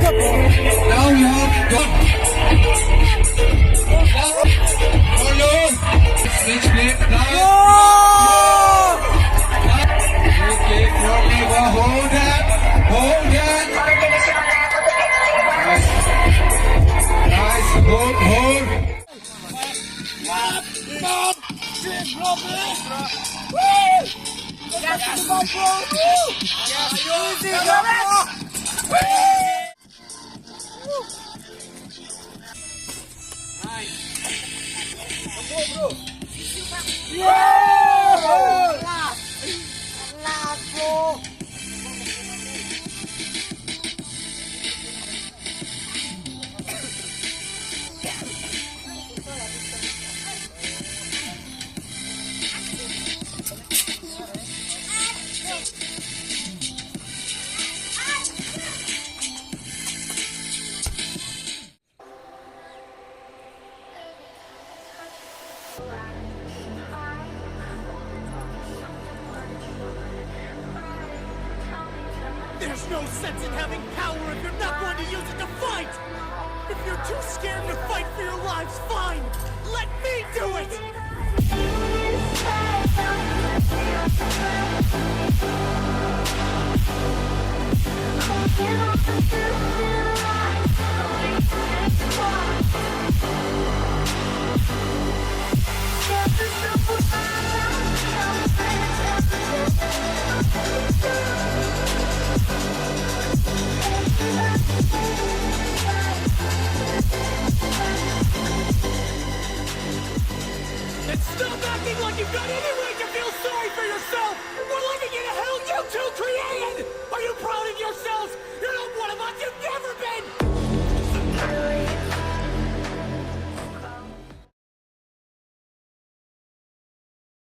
Down, y'all. Go. Hold on. Switch flip. Okay, front lever. Hold that. Hold that. Nice. Hold, hold. There's no sense in having power if you're not going to use it to fight! If you're too scared to fight for your lives, fine! Let me do it!